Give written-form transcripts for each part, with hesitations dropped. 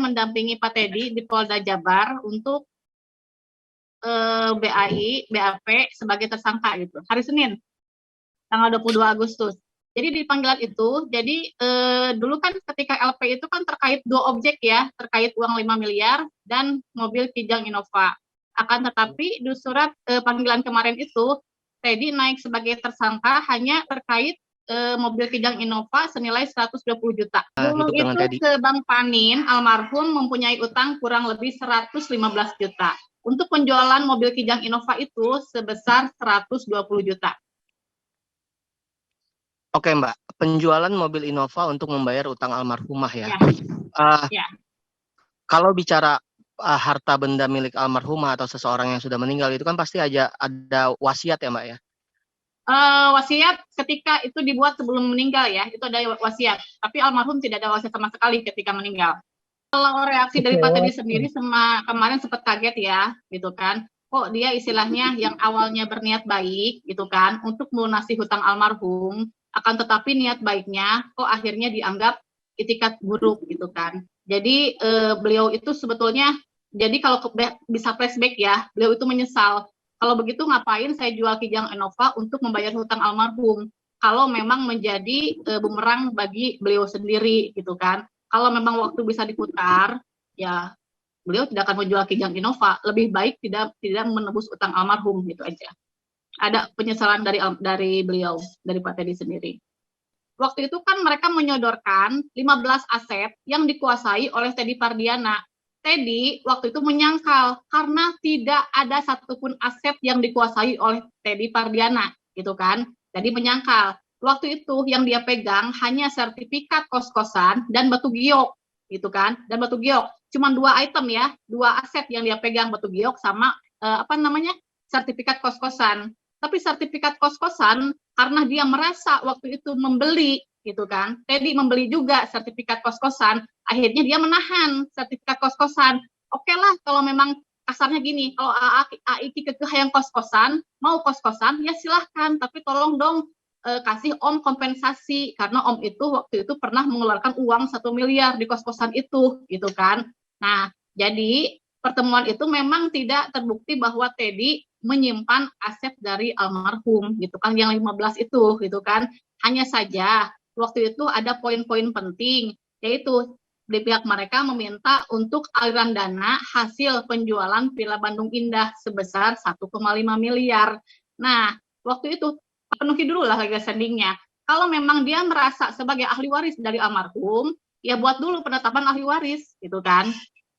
mendampingi Pak Teddy di Polda Jabar untuk BAP sebagai tersangka gitu. Hari Senin, tanggal 22 Agustus. Jadi di panggilan itu, jadi dulu kan ketika LP itu kan terkait dua objek ya, terkait uang 5 miliar dan mobil Kijang Innova. Akan tetapi di surat panggilan kemarin itu, Teddy naik sebagai tersangka hanya terkait mobil Kijang Innova senilai 120 juta. Dulu itu ke Bang Panin, almarhum mempunyai utang kurang lebih 115 juta. Untuk penjualan mobil Kijang Innova itu sebesar 120 juta. Oke Mbak, penjualan mobil Innova untuk membayar utang almarhumah ya. Ya. Kalau bicara harta benda milik almarhumah atau seseorang yang sudah meninggal itu kan pasti ada wasiat ya Mbak ya? Wasiat ketika itu dibuat sebelum meninggal ya, itu ada wasiat. Tapi almarhum tidak ada wasiat sama sekali ketika meninggal. Kalau reaksi dari Pak Teddy sendiri kemarin sempat kaget ya, gitu kan. Kok dia istilahnya yang awalnya berniat baik gitu kan untuk melunasi hutang almarhum, akan tetapi niat baiknya kok akhirnya dianggap itikat buruk gitu kan. Jadi beliau itu sebetulnya, jadi kalau bisa flashback ya, beliau itu menyesal. Kalau begitu ngapain saya jual Kijang Innova untuk membayar hutang almarhum? Kalau memang menjadi bumerang bagi beliau sendiri gitu kan. Kalau memang waktu bisa diputar, ya beliau tidak akan menjual Kijang Innova. Lebih baik tidak menebus utang almarhum gitu aja. Ada penyesalan dari beliau, dari Pak Teddy sendiri. Waktu itu kan mereka menyodorkan 15 aset yang dikuasai oleh Teddy Pardiana. Teddy waktu itu menyangkal karena tidak ada satupun aset yang dikuasai oleh Teddy Pardiana, gitu kan. Jadi menyangkal. Waktu itu yang dia pegang hanya sertifikat kos-kosan dan batu giok, gitu kan. Dan batu giok, cuma 2 item ya, 2 aset yang dia pegang, batu giok sama sertifikat kos-kosan. Tapi sertifikat kos-kosan karena dia merasa waktu itu membeli gitu kan, Teddy membeli juga sertifikat kos-kosan, akhirnya dia menahan sertifikat kos-kosan. Oke lah kalau memang kasarnya gini, kalau Aiki kekeh yang kos-kosan, mau kos-kosan ya silahkan, tapi tolong dong kasih Om kompensasi, karena Om itu waktu itu pernah mengeluarkan uang 1 miliar di kos-kosan itu gitu kan. Nah jadi pertemuan itu memang tidak terbukti bahwa Teddy menyimpan aset dari almarhum gitu kan, yang 15 itu gitu kan. Hanya saja waktu itu ada poin-poin penting, yaitu di pihak mereka meminta untuk aliran dana hasil penjualan Villa Bandung Indah sebesar 1,5 miliar. Nah waktu itu penuhi dulu lah legal standingnya. Kalau memang dia merasa sebagai ahli waris dari almarhum, ya buat dulu penetapan ahli waris gitu kan.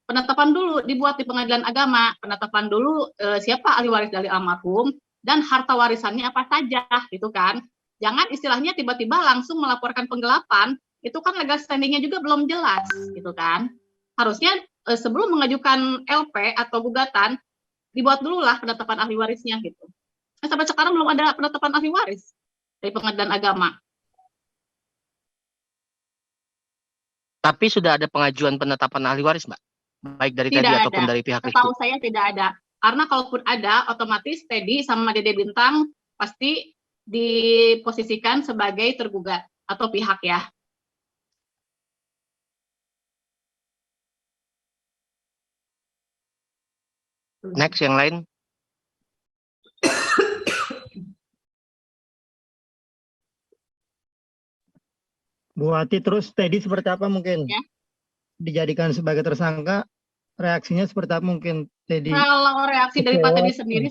Penetapan dulu dibuat di pengadilan agama, penetapan dulu siapa ahli waris dari almarhum dan harta warisannya apa saja gitu kan. Jangan istilahnya tiba-tiba langsung melaporkan penggelapan, itu kan legal standingnya juga belum jelas gitu kan. Harusnya sebelum mengajukan LP atau gugatan dibuat dulu lah penetapan ahli warisnya gitu. Sampai sekarang belum ada penetapan ahli waris dari pengadilan agama. Tapi sudah ada pengajuan penetapan ahli waris, Mbak? Baik dari Teddy ataupun dari pihak Rizky? Setahu saya tidak ada. Karena kalaupun ada, otomatis Teddy sama Dede Bintang pasti diposisikan sebagai tergugat atau pihak ya. Next, yang lain. Bu Wati, terus Teddy seperti apa mungkin? Ya. Dijadikan sebagai tersangka, reaksinya seperti apa mungkin Teddy? Kalau reaksi dari Pak Teddy sendiri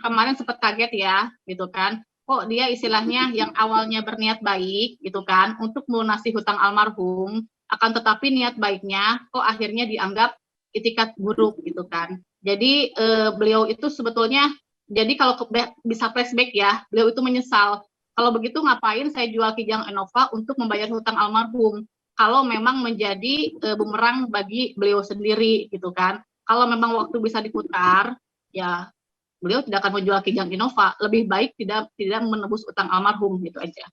kemarin sempat kaget ya, gitu kan. Kok dia istilahnya yang awalnya berniat baik, gitu kan, untuk melunasi hutang almarhum, akan tetapi niat baiknya kok akhirnya dianggap itikat buruk, gitu kan. Jadi beliau itu sebetulnya, jadi kalau bisa flashback ya, beliau itu menyesal. Kalau begitu ngapain saya jual Kijang Innova untuk membayar hutang almarhum? Kalau memang menjadi bumerang bagi beliau sendiri gitu kan. Kalau memang waktu bisa diputar, ya beliau tidak akan menjual Kijang Innova. Lebih baik tidak menebus utang almarhum gitu aja.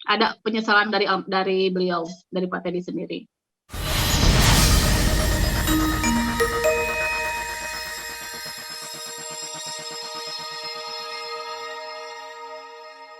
Ada penyesalan dari beliau, dari Pak Teddy sendiri.